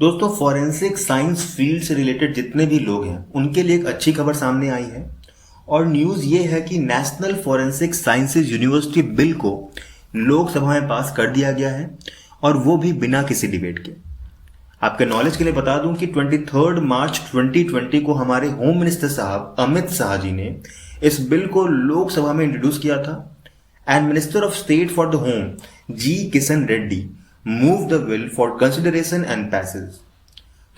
दोस्तों, forensic science field से related जितने भी लोग हैं उनके लिए एक अच्छी खबर सामने आई है। और न्यूज़ ये है कि national forensic sciences university bill को लोकसभा में पास कर दिया गया है, और वो भी बिना किसी डिबेट के। आपके नॉलेज के लिए बता दूं कि 23 मार्च 2020 को हमारे होम मिनिस्टर साहब अमित शाह जी ने इस बिल को लोकसभा में इंट्रोड्यूस किया था, and minister of state for the home G Kishan Reddy move the bill for consideration and passage.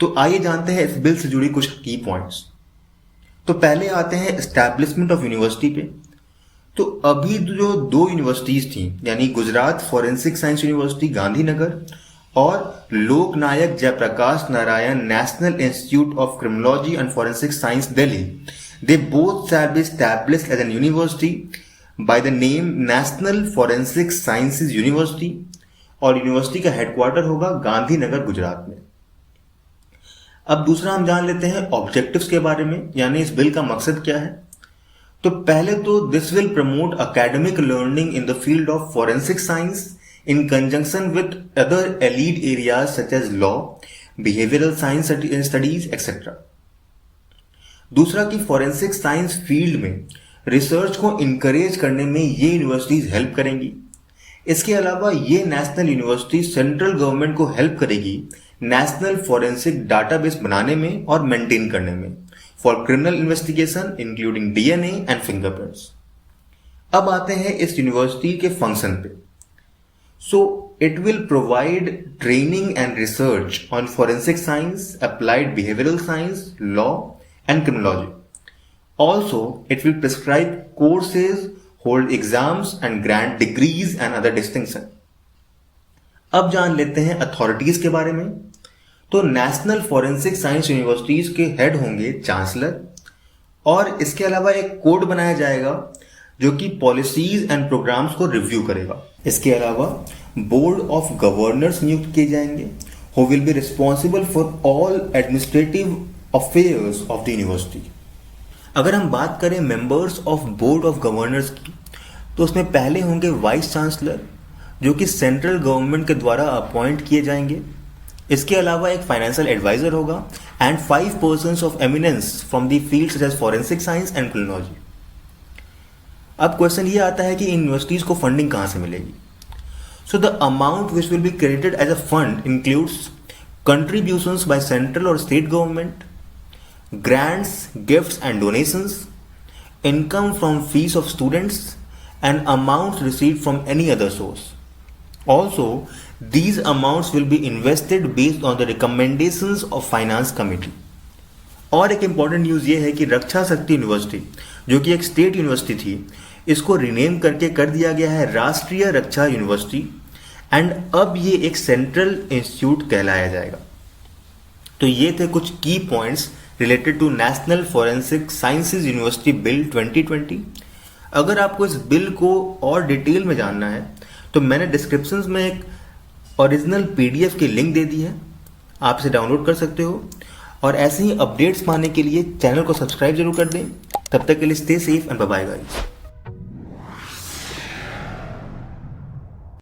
तो आइए जानते हैं इस बिल से जुड़ी कुछ की पॉइंट्स। तो पहले आते हैं एस्टैब्लिशमेंट ऑफ यूनिवर्सिटी पे। तो अभी जो दो यूनिवर्सिटीज थी, यानी Gujarat forensic science university Gandhinagar और Loknayak Jayaprakash Narayan national institute of criminology and forensic science Delhi, they both shall be established as an university by the name national forensic sciences university, और यूनिवर्सिटी का हेडक्वार्टर होगा गांधीनगर गुजरात में। अब दूसरा हम जान लेते हैं ऑब्जेक्टिव्स के बारे में, यानी इस बिल का मकसद क्या है। तो पहले तो this will promote academic learning in the field of forensic science in conjunction with other allied areas such as law, behavioural science studies etcetera. दूसरा कि फॉरेंसिक साइंस फील्ड में रिसर्च को इंकरेज करने में ये यूनिवर्सिटीज हेल्प करेंगी। इसके अलावा ये नेशनल यूनिवर्सिटी सेंट्रल गवर्नमेंट को हेल्प करेगी नेशनल फॉरेंसिक डाटाबेस बनाने में और मेंटेन करने में for criminal investigation including DNA and fingerprints. अब आते हैं इस यूनिवर्सिटी के फंक्शन पे। So it will provide training and research on forensic science, applied behavioural science, law and criminology. Also it will prescribe courses, hold exams and grant degrees and other distinction। अब जान लेते हैं authorities के बारे में। तो national forensic science universities के head होंगे चांसलर, और इसके अलावा एक कोड बनाया जाएगा जो कि पॉलिसीज एंड प्रोग्राम्स को रिव्यू करेगा। इसके अलावा बोर्ड ऑफ गवर्नर्स नियुक्त किए जाएंगे who will be responsible for all administrative affairs of the university. अगर हम बात करें members of board of governors की, तो उसमें पहले होंगे वाइस चांसलर जो कि सेंट्रल गवर्नमेंट के द्वारा अपॉइंट किए जाएंगे। इसके अलावा एक फाइनेंशियल एडवाइजर होगा and 5 persons of eminence from the field such as forensic science and criminology. अब क्वेश्चन ये आता है कि इन यूनिवर्सिटीज को फंडिंग कहाँ से मिलेगी। So the amount which will be credited as a fund includes contributions by central और state government, grants, gifts and donations, income from fees of students, and amounts received from any other source. Also, these amounts will be invested based on the recommendations of finance committee. और एक important news ये है कि रक्षा शक्ति university जो कि एक state university थी, इसको रिनेम करके कर दिया गया है राष्ट्रीय रक्षा यूनिवर्सिटी, एंड अब ये एक सेंट्रल इंस्टीट्यूट कहलाया जाएगा। तो ये थे कुछ key points related to national forensic sciences university bill 2020। अगर आपको इस बिल को और डिटेल में जानना है तो मैंने डिस्क्रिप्शन में एक ओरिजिनल पीडीएफ की लिंक दे दी है, आप इसे डाउनलोड कर सकते हो। और ऐसे ही अपडेट्स पाने के लिए चैनल को सब्सक्राइब जरूर कर दें। तब तक के लिए stay safe and bye bye guys.